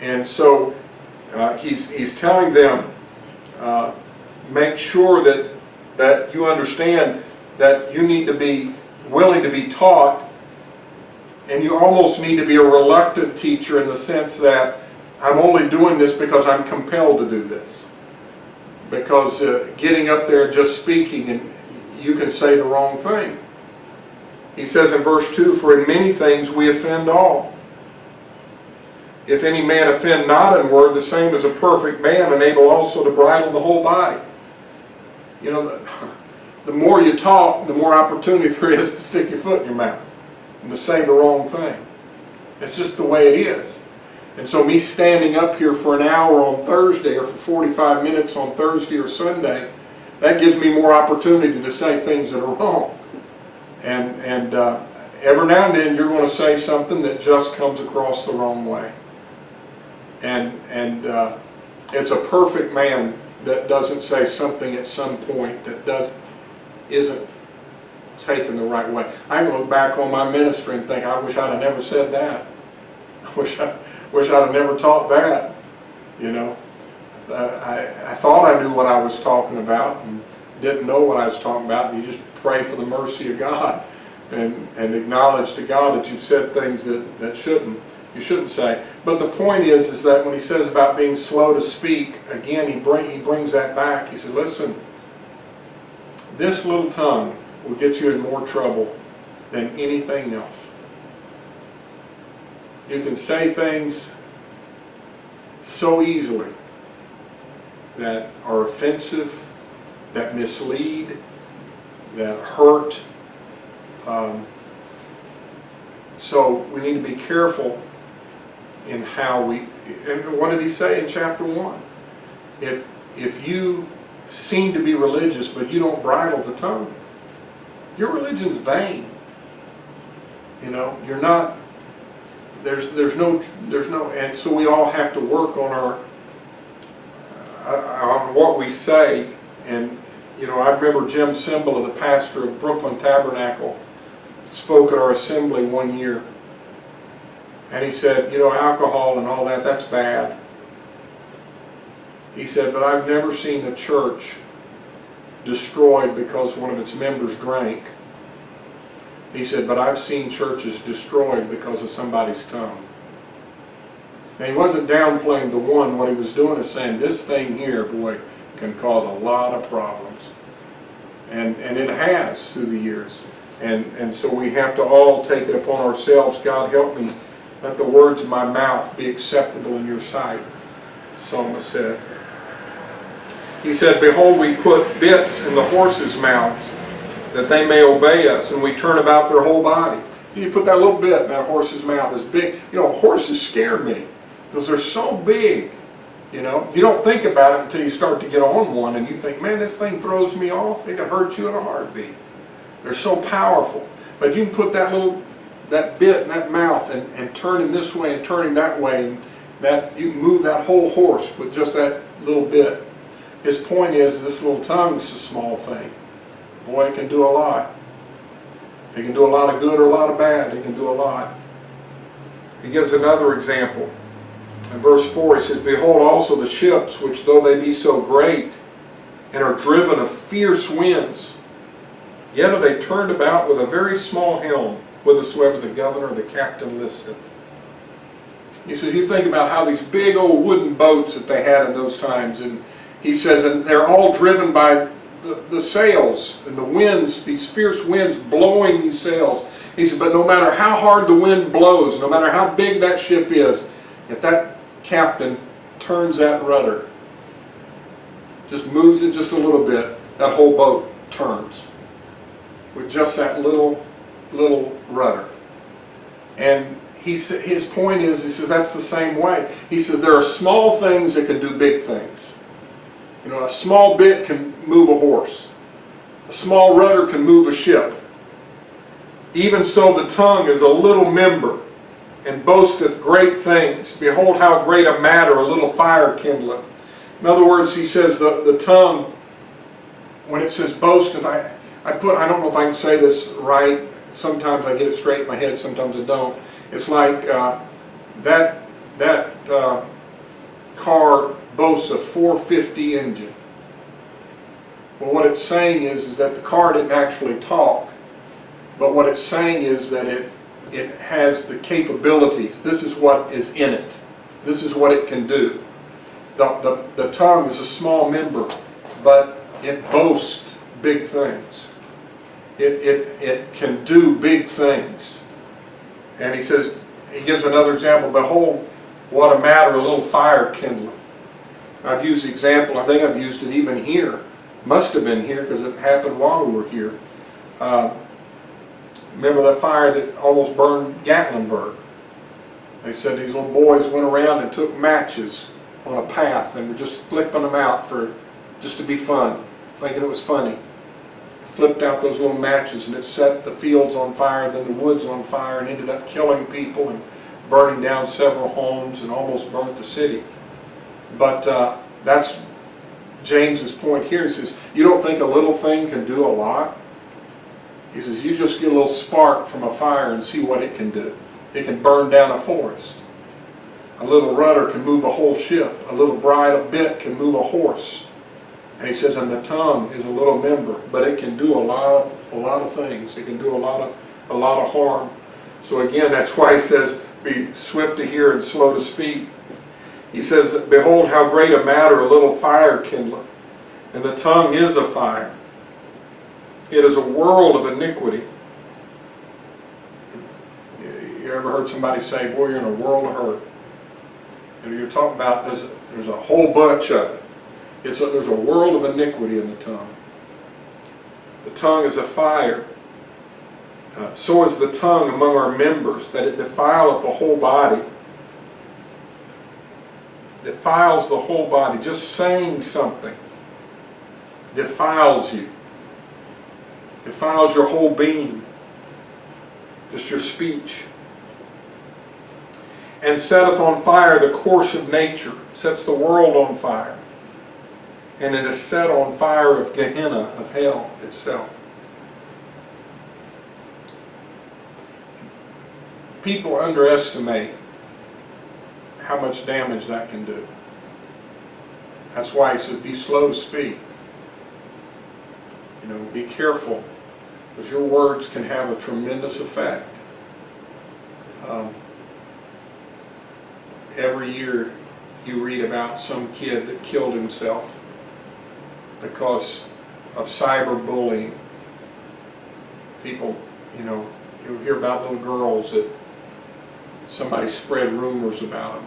And so he's telling them, make sure that you understand that you need to be willing to be taught, and you almost need to be a reluctant teacher in the sense that I'm only doing this because I'm compelled to do this. Because getting up there and just speaking, and you can say the wrong thing. He says in verse 2, for in many things we offend all. If any man offend not in word, the same is a perfect man, and able also to bridle the whole body. You know, the more you talk, the more opportunity there is to stick your foot in your mouth and to say the wrong thing. It's just the way it is. And so me standing up here for an hour on Thursday or for 45 minutes on Thursday or Sunday, that gives me more opportunity to say things that are wrong. And every now and then you're going to say something that just comes across the wrong way. And it's a perfect man that doesn't say something at some point that isn't taken the right way. I can look back on my ministry and think, I wish I'd have never said that. I wish I'd have never taught that. You know, I thought I knew what I was talking about and didn't know what I was talking about. And you just pray for the mercy of God and acknowledge to God that you've said things that you shouldn't say. But the point is that when he says about being slow to speak, again he brings that back. He said, listen, this little tongue will get you in more trouble than anything else. You can say things so easily that are offensive, that mislead, that hurt. So we need to be careful in how we, and what did he say in chapter 1? If you seem to be religious but you don't bridle the tongue, your religion's vain. You know, you're not, there's no, and so we all have to work on on what we say. And you know, I remember Jim Simbala, the pastor of Brooklyn Tabernacle, spoke at our assembly one year, and he said, you know, alcohol and all that, that's bad. He said, but I've never seen a church destroyed because one of its members drank. He said, but I've seen churches destroyed because of somebody's tongue. Now, he wasn't downplaying the one. What he was doing is saying, this thing here, boy, can cause a lot of problems. And it has through the years. And so we have to all take it upon ourselves. God, help me. Let the words of my mouth be acceptable in your sight, the psalmist said. He said, behold, we put bits in the horses' mouths, that they may obey us, and we turn about their whole body. You put that little bit in that horse's mouth, is big. You know, horses scare me because they're so big. You know, you don't think about it until you start to get on one, and you think, man, this thing throws me off. It can hurt you in a heartbeat. They're so powerful. But you can put that bit in that mouth and turn him this way and turn him that way, and that you can move that whole horse with just that little bit. His point is, this little tongue is a small thing. Boy, it can do a lot. It can do a lot of good or a lot of bad. It can do a lot. He gives another example. In verse 4, he says, behold also the ships, which though they be so great, and are driven of fierce winds, yet are they turned about with a very small helm, whithersoever the governor or the captain listeth. He says, you think about how these big old wooden boats that they had in those times, and he says, and they're all driven by the sails and the winds, these fierce winds blowing these sails. He said, but no matter how hard the wind blows, no matter how big that ship is, if that captain turns that rudder, just moves it just a little bit, that whole boat turns with just that little rudder. And his point is, he says, that's the same way. He says, there are small things that can do big things. You know, a small bit can move a horse. A small rudder can move a ship. Even so the tongue is a little member, and boasteth great things. Behold how great a matter a little fire kindleth. In other words, he says the tongue, when it says boasteth, I don't know if I can say this right. Sometimes I get it straight in my head, sometimes I don't. It's like that car boasts a 450 engine. Well, what it's saying is that the car didn't actually talk, but what it's saying is that it has the capabilities. This is what is in it. This is what it can do. The tongue is a small member, but it boasts big things. It can do big things. And he says, he gives another example, behold, what a matter a little fire kindleth. I've used the example, I think I've used it even here. Must have been here because it happened while we were here. Remember that fire that almost burned Gatlinburg? They said these little boys went around and took matches on a path and were just flipping them out just to be fun, thinking it was funny. Flipped out those little matches and it set the fields on fire, then the woods on fire, and ended up killing people and burning down several homes and almost burnt the city. But that's James's point here. He says, you don't think a little thing can do a lot? He says, you just get a little spark from a fire and see what it can do. It can burn down a forest. A little rudder can move a whole ship. A little bridle bit can move a horse. And he says, and the tongue is a little member, but it can do a lot of things. It can do a lot of harm. So again, that's why he says, be swift to hear and slow to speak. He says, behold how great a matter a little fire kindleth, and the tongue is a fire. It is a world of iniquity. You ever heard somebody say, boy, you're in a world of hurt? You're talking about there's a whole bunch of it. There's a world of iniquity in the tongue. The tongue is a fire. So is the tongue among our members, that it defileth the whole body. Defiles the whole body. Just saying something defiles you. Defiles your whole being. Just your speech. And setteth on fire the course of nature. Sets the world on fire. And it is set on fire of Gehenna, of hell itself. People underestimate how much damage that can do. That's why he says, be slow to speak. Be careful, because your words can have a tremendous effect. Every year you read about some kid that killed himself because of cyberbullying. People, you hear about little girls that somebody spread rumors about them.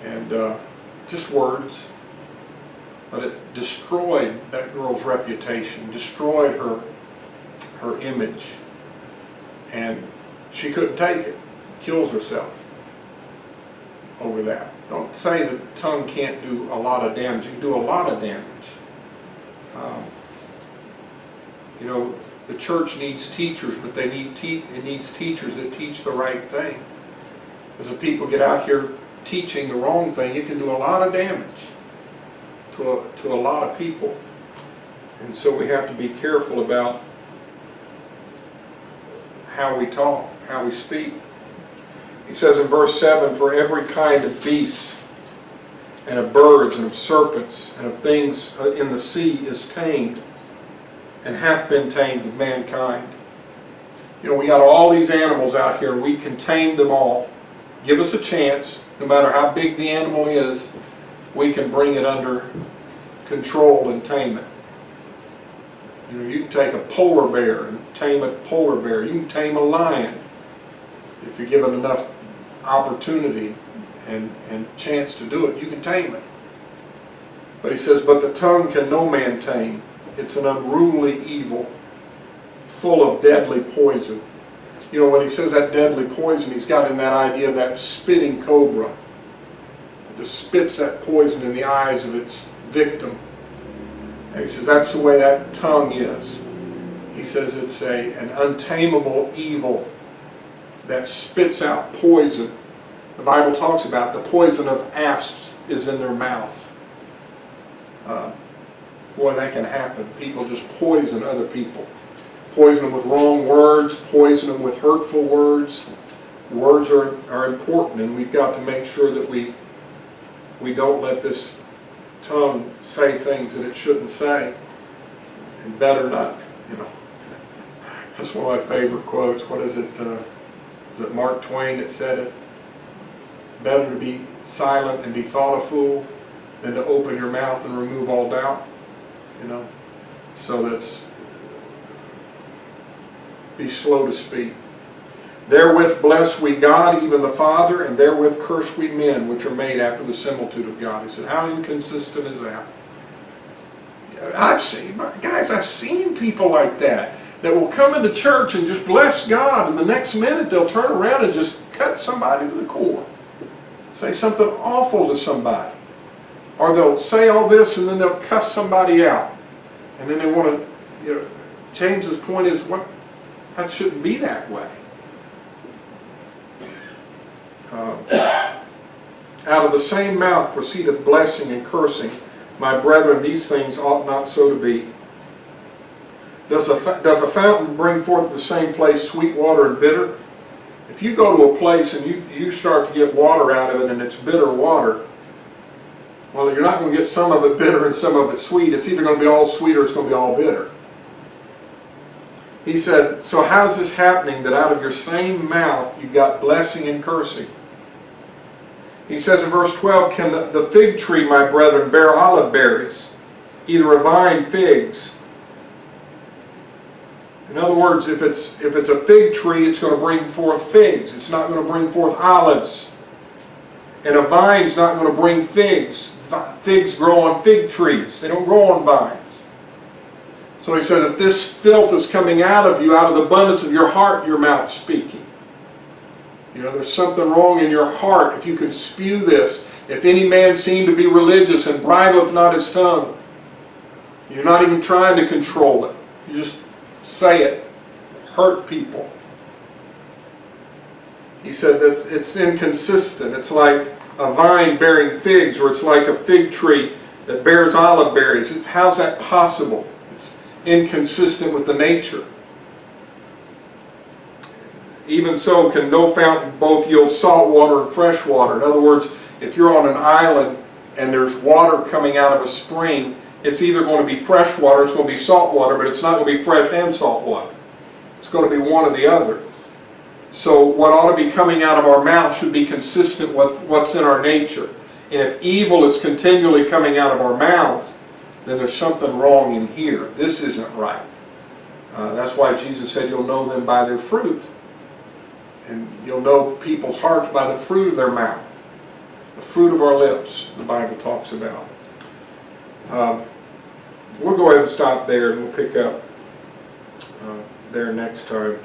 And just words. But it destroyed that girl's reputation, destroyed her image. And she couldn't take it. Kills herself over that. Don't say the tongue can't do a lot of damage. It can do a lot of damage. The church needs teachers, but it needs teachers that teach the right thing. Because if people get out here teaching the wrong thing, it can do a lot of damage to a lot of people. And so we have to be careful about how we talk, how we speak. He says in verse 7, for every kind of beasts and of birds and of serpents and of things in the sea is tamed, and hath been tamed of mankind. We got all these animals out here, and we can tame them all. Give us a chance. No matter how big the animal is, we can bring it under control and tame it. You can take a polar bear and tame a polar bear. You can tame a lion if you're given enough opportunity and chance to do it. You can tame it. But he says, but the tongue can no man tame. It's an unruly evil, full of deadly poison. When he says that deadly poison, he's got in that idea of that spitting cobra. It just spits that poison in the eyes of its victim. And he says that's the way that tongue is. He says it's an untamable evil that spits out poison. The Bible talks about the poison of asps is in their mouth. Boy, that can happen. People just poison other people. Poison them with wrong words, poison them with hurtful words. Words are important, and we've got to make sure that we don't let this tongue say things that it shouldn't say, and better not, you know. That's one of my favorite quotes. What is it? Is it Mark Twain that said it? Better to be silent and be thought a fool than to open your mouth and remove all doubt. You know, so that's be slow to speak. Therewith bless we God, even the Father, and therewith curse we men, which are made after the similitude of God. He said, how inconsistent is that? I've seen people like that will come into church and just bless God, and the next minute they'll turn around and just cut somebody to the core. Say something awful to somebody. Or they'll say all this and then they'll cuss somebody out. And then they want to, you know, James's point is, that shouldn't be that way. Out of the same mouth proceedeth blessing and cursing. My brethren, these things ought not so to be. Doth a fountain bring forth the same place sweet water and bitter? If you go to a place and you start to get water out of it and it's bitter water, well, you're not going to get some of it bitter and some of it sweet. It's either going to be all sweet or it's going to be all bitter. He said, so how's this happening that out of your same mouth you've got blessing and cursing? He says in verse 12, can the fig tree, my brethren, bear olive berries, either a vine figs? In other words, if it's a fig tree, it's going to bring forth figs. It's not going to bring forth olives. And a vine's not going to bring figs. Figs grow on fig trees. They don't grow on vines. So he said, if this filth is coming out of you, out of the abundance of your heart, your mouth's speaking. You know, there's something wrong in your heart if you can spew this. If any man seem to be religious and bridleth not his tongue, you're not even trying to control it. You just say it. Hurt people. He said that it's inconsistent. It's like a vine bearing figs, or it's like a fig tree that bears olive berries. How's that possible? It's inconsistent with the nature. Even so, can no fountain both yield salt water and fresh water? In other words, if you're on an island and there's water coming out of a spring, it's either going to be fresh water, it's going to be salt water, but it's not going to be fresh and salt water. It's going to be one or the other. So what ought to be coming out of our mouth should be consistent with what's in our nature. And if evil is continually coming out of our mouths, then there's something wrong in here. This isn't right. That's why Jesus said you'll know them by their fruit. And you'll know people's hearts by the fruit of their mouth. The fruit of our lips, the Bible talks about. We'll go ahead and stop there, and we'll pick up there next time.